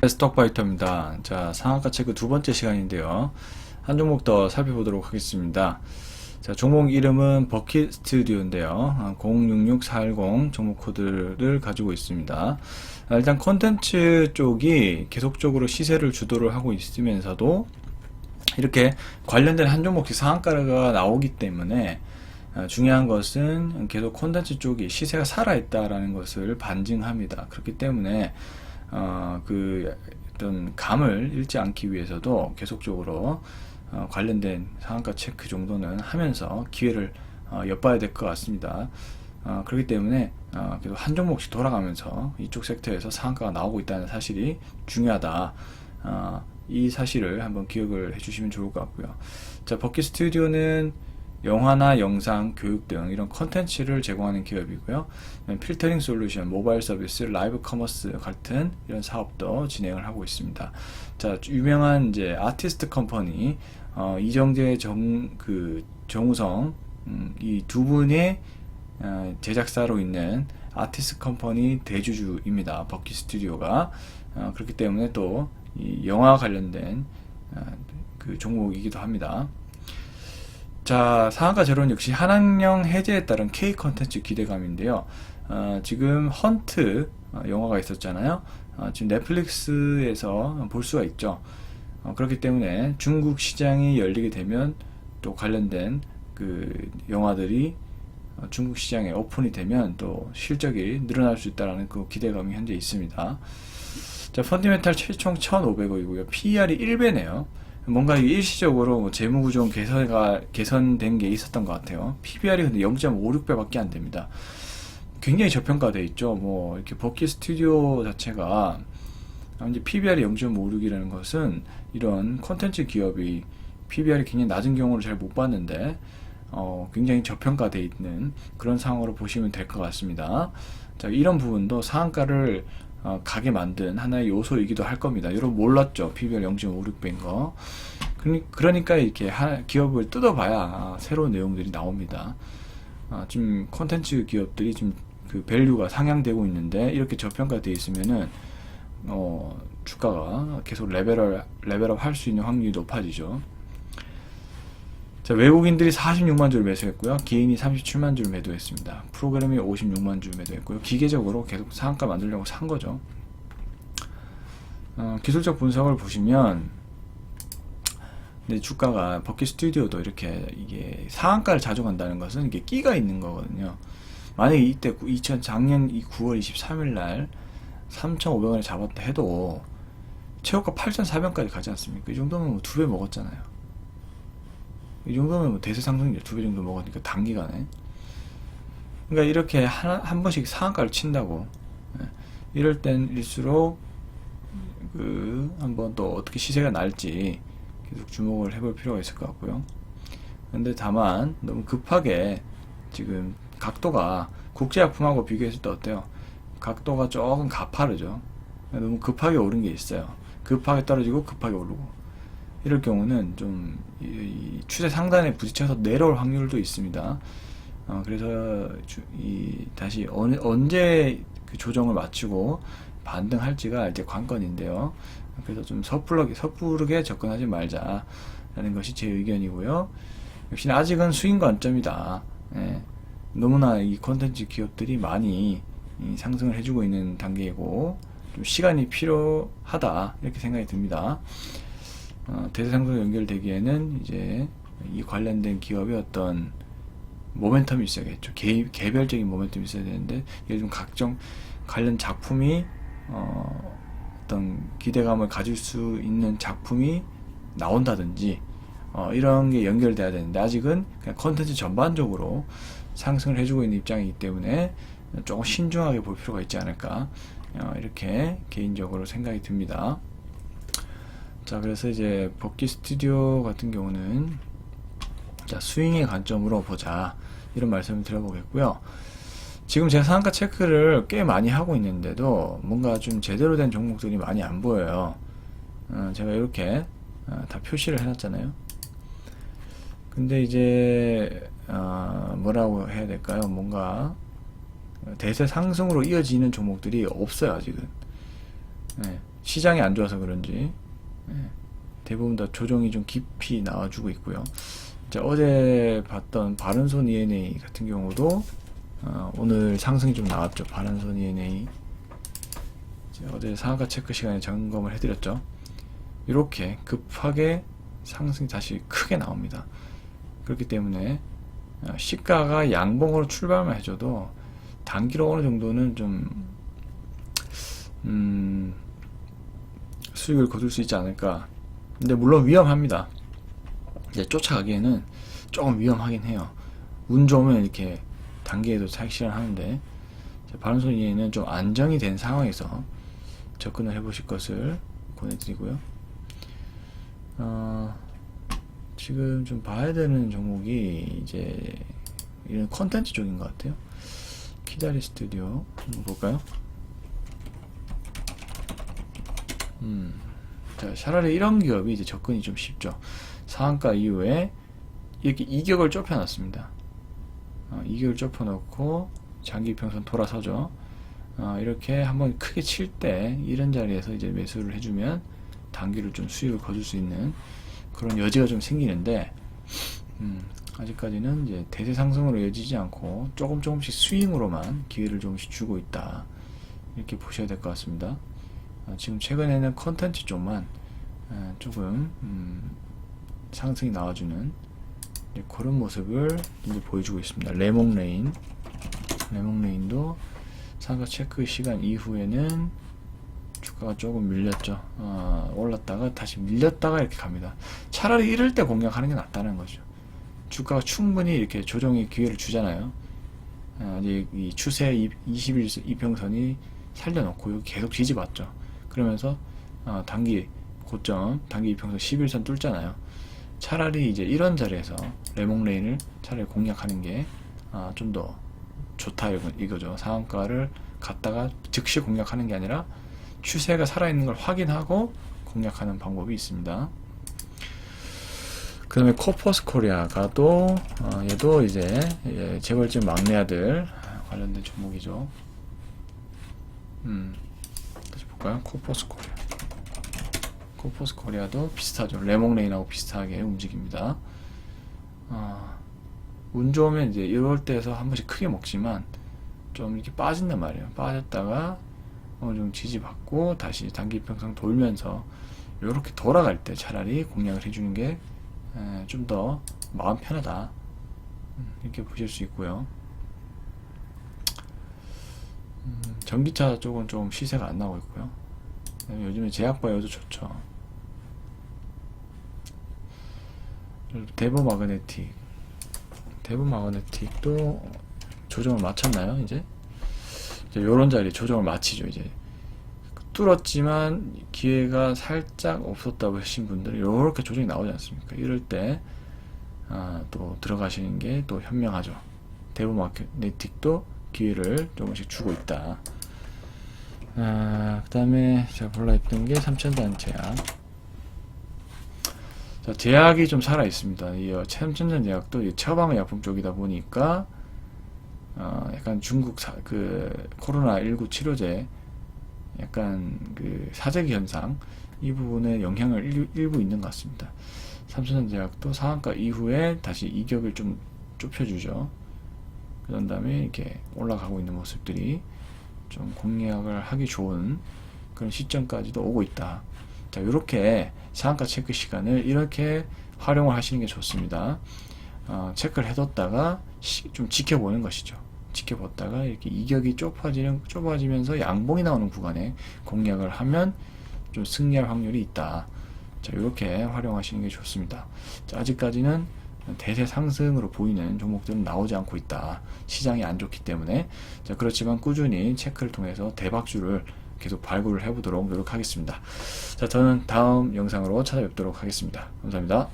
스톡바이터입니다. 자, 상한가 체크 두 번째 시간인데요. 한 종목 더 살펴보도록 하겠습니다. 자, 종목 이름은 버킷 스튜디오인데요. 066410 종목 코드를 가지고 있습니다. 일단 콘텐츠 쪽이 계속적으로 시세를 주도를 하고 있으면서도 이렇게 관련된 한 종목씩 상한가가 나오기 때문에 중요한 것은 계속 콘텐츠 쪽이 시세가 살아있다라는 것을 반증합니다. 그렇기 때문에 어떤 감을 잃지 않기 위해서도 계속적으로 관련된 상한가 체크 정도는 하면서 기회를 엿봐야 될 것 같습니다. 그렇기 때문에 계속 한 종목씩 돌아가면서 이쪽 섹터에서 상한가가 나오고 있다는 사실이 중요하다. 이 사실을 한번 기억을 해주시면 좋을 것 같고요. 자, 버킷 스튜디오는 영화나 영상, 교육 등 이런 컨텐츠를 제공하는 기업이고요. 필터링 솔루션, 모바일 서비스, 라이브 커머스 같은 이런 사업도 진행을 하고 있습니다. 자, 유명한 이제 아티스트 컴퍼니 이정재 정우성 이 두 분의 제작사로 있는 아티스트 컴퍼니 대주주입니다. 버킷 스튜디오가 그렇기 때문에 또 이 영화 관련된 그 종목이기도 합니다. 자, 상한가 제로는 역시 한학령 해제에 따른 K 컨텐츠 기대감인데요. 지금 헌트 영화가 있었잖아요. 지금 넷플릭스에서 볼 수가 있죠. 그렇기 때문에 중국 시장이 열리게 되면 또 관련된 그 영화들이 중국 시장에 오픈이 되면 또 실적이 늘어날 수 있다는 그 기대감이 현재 있습니다. 자, 펀디멘탈 최총 1,500억이고요. PER이 1배네요. 뭔가 일시적으로 재무구조 개선된 게 있었던 것 같아요. PBR이 근데 0.56배 밖에 안 됩니다. 굉장히 저평가되어 있죠. 뭐, 이렇게 버킷 스튜디오 자체가, 이제 PBR이 0.56이라는 것은 이런 콘텐츠 기업이 PBR이 굉장히 낮은 경우를 잘 못 봤는데, 굉장히 저평가되어 있는 그런 상황으로 보시면 될 것 같습니다. 자, 이런 부분도 상한가를 가게 만든 하나의 요소이기도 할 겁니다. 여러분 몰랐죠? PBR 0.56배인 거. 그러니까 이렇게 기업을 뜯어봐야 새로운 내용들이 나옵니다. 지금 콘텐츠 기업들이 지금 그 밸류가 상향되고 있는데 이렇게 저평가되어 있으면은 주가가 계속 레벨업 할 수 있는 확률이 높아지죠. 자, 외국인들이 46만 주를 매수했고요. 개인이 37만 주를 매도했습니다. 프로그램이 56만 주 매도했고요. 기계적으로 계속 상한가 만들려고 산 거죠. 기술적 분석을 보시면 근데 주가가 버킷 스튜디오도 이렇게 이게 상한가를 자주 간다는 것은 이게 끼가 있는 거거든요. 만약에 이때 작년 9월 23일 날 3,500원에 잡았다 해도 최고가 8,400원까지 가지 않습니까? 이 정도면 뭐 2배 먹었잖아요. 이 정도면 뭐 대세 상승률 2배 정도 먹으니까 단기간에. 그러니까 이렇게 한 번씩 상한가를 친다고. 이럴 땐일수록 한번 또 어떻게 시세가 날지 계속 주목을 해볼 필요가 있을 것 같고요. 근데 다만 너무 급하게 지금 각도가 국제약품하고 비교했을 때 어때요? 각도가 조금 가파르죠. 너무 급하게 오른 게 있어요. 급하게 떨어지고 급하게 오르고. 이럴 경우는 좀 이 추세 상단에 부딪혀서 내려올 확률도 있습니다. 그래서 다시 언제 그 조정을 마치고 반등할지가 이제 관건인데요. 그래서 좀 섣부르게 접근하지 말자라는 것이 제 의견이고요. 역시나 아직은 수익 관점이다. 예. 너무나 이 콘텐츠 기업들이 많이 상승을 해주고 있는 단계이고 좀 시간이 필요하다 이렇게 생각이 듭니다. 대세 상승 연결되기에는 이제 이 관련된 기업의 어떤 모멘텀이 있어야겠죠. 개별적인 모멘텀이 있어야 되는데 예를 들면 각종 관련 작품이 어떤 기대감을 가질 수 있는 작품이 나온다든지 이런 게 연결돼야 되는데 아직은 그냥 컨텐츠 전반적으로 상승을 해주고 있는 입장이기 때문에 조금 신중하게 볼 필요가 있지 않을까 이렇게 개인적으로 생각이 듭니다. 자, 그래서 이제 버킷 스튜디오 같은 경우는 자, 스윙의 관점으로 보자 이런 말씀을 드려보겠고요. 지금 제가 상한가 체크를 꽤 많이 하고 있는데도 뭔가 좀 제대로 된 종목들이 많이 안 보여요. 제가 이렇게 다 표시를 해놨잖아요. 근데 이제 뭐라고 해야 될까요? 뭔가 대세 상승으로 이어지는 종목들이 없어요, 아직은. 네. 시장이 안 좋아서 그런지 대부분 다 조정이 좀 깊이 나와주고 있고요. 자, 어제 봤던 바른손 ENA 같은 경우도 오늘 상승이 좀 나왔죠. 바른손 ENA 어제 상한가 체크 시간에 점검을 해드렸죠. 이렇게 급하게 상승이 다시 크게 나옵니다. 그렇기 때문에 시가가 양봉으로 출발만 해줘도 단기로 어느 정도는 좀 수익을 거둘 수 있지 않을까. 근데 물론 위험합니다. 이제 쫓아가기에는 조금 위험하긴 해요. 운 좋으면 이렇게 단기에도 차익 실현하는데, 바른손 이해는 좀 안정이 된 상황에서 접근을 해보실 것을 권해드리고요. 지금 좀 봐야 되는 종목이 이제 이런 컨텐츠 쪽인 것 같아요. 키다리 스튜디오 한번 볼까요? 자, 차라리 이런 기업이 이제 접근이 좀 쉽죠. 상한가 이후에 이렇게 이격을 좁혀놨습니다. 이격을 좁혀놓고 장기 평선 돌아서죠. 이렇게 한번 크게 칠 때 이런 자리에서 이제 매수를 해주면 단기로 좀 수익을 거둘 수 있는 그런 여지가 좀 생기는데, 아직까지는 이제 대세 상승으로 이어지지 않고 조금씩 스윙으로만 기회를 조금씩 주고 있다, 이렇게 보셔야 될 것 같습니다. 지금 최근에는 컨텐츠 쪽만 조금 상승이 나와주는 그런 모습을 이제 보여주고 있습니다. 레몽레인도 상가 체크 시간 이후에는 주가가 조금 밀렸죠. 올랐다가 다시 밀렸다가 이렇게 갑니다. 차라리 이럴 때 공략하는 게 낫다는 거죠. 주가가 충분히 이렇게 조정의 기회를 주잖아요. 이제 이 추세 20일 이평선이 살려놓고 여기 계속 지지받죠. 그러면서 단기 고점, 단기 이평선 11선 뚫잖아요. 차라리 이제 이런 자리에서 레몽레인을 차라리 공략하는 게 좀 더 좋다, 이거죠. 상한가를 갔다가 즉시 공략하는 게 아니라 추세가 살아있는 걸 확인하고 공략하는 방법이 있습니다. 그 다음에 코퍼스 코리아가 또 얘도 이제 재벌집 막내 아들 관련된 종목이죠. 다시 볼까요? 코퍼스 코리아도 비슷하죠. 레몽레인하고 비슷하게 움직입니다. 운 좋으면 이제 이럴 때에서 한 번씩 크게 먹지만 좀 이렇게 빠진단 말이에요. 빠졌다가 어느 정도 지지받고 다시 단기 평상 돌면서 이렇게 돌아갈 때 차라리 공략을 해주는 게 좀 더 마음 편하다, 이렇게 보실 수 있고요. 전기차 쪽은 좀 시세가 안 나오고 있고요. 요즘에 제약바이오도 좋죠. 데보 마그네틱도 조정을 마쳤나요? 이제 요런 자리 조정을 마치죠. 이제 뚫었지만 기회가 살짝 없었다고 하신 분들은 요렇게 조정이 나오지 않습니까? 이럴 때 또 들어가시는 게 또 현명하죠. 데보 마그네틱도 기회를 조금씩 주고 있다. 그 다음에 제가 볼라 했던 게 삼천단 제약. 자, 제약이 좀 살아 있습니다. 이 삼천단 제약도 처방의 약품 쪽이다 보니까 약간 중국 그 코로나19 치료제 약간 그 사재기 현상, 이 부분에 영향을 일부 있는 것 같습니다. 삼천단 제약도 상한가 이후에 다시 이격을 좀 좁혀주죠. 그런 다음에 이렇게 올라가고 있는 모습들이 좀 공략을 하기 좋은 그런 시점까지도 오고 있다. 자, 이렇게 상한가 체크 시간을 이렇게 활용을 하시는 게 좋습니다. 체크를 해뒀다가 좀 지켜보는 것이죠. 지켜봤다가 이렇게 이격이 좁아지면서 양봉이 나오는 구간에 공략을 하면 좀 승리할 확률이 있다. 자, 이렇게 활용하시는 게 좋습니다. 자, 아직까지는 대세 상승으로 보이는 종목들은 나오지 않고 있다. 시장이 안 좋기 때문에. 자, 그렇지만 꾸준히 체크를 통해서 대박주를 계속 발굴을 해보도록 노력하겠습니다. 자, 저는 다음 영상으로 찾아뵙도록 하겠습니다. 감사합니다.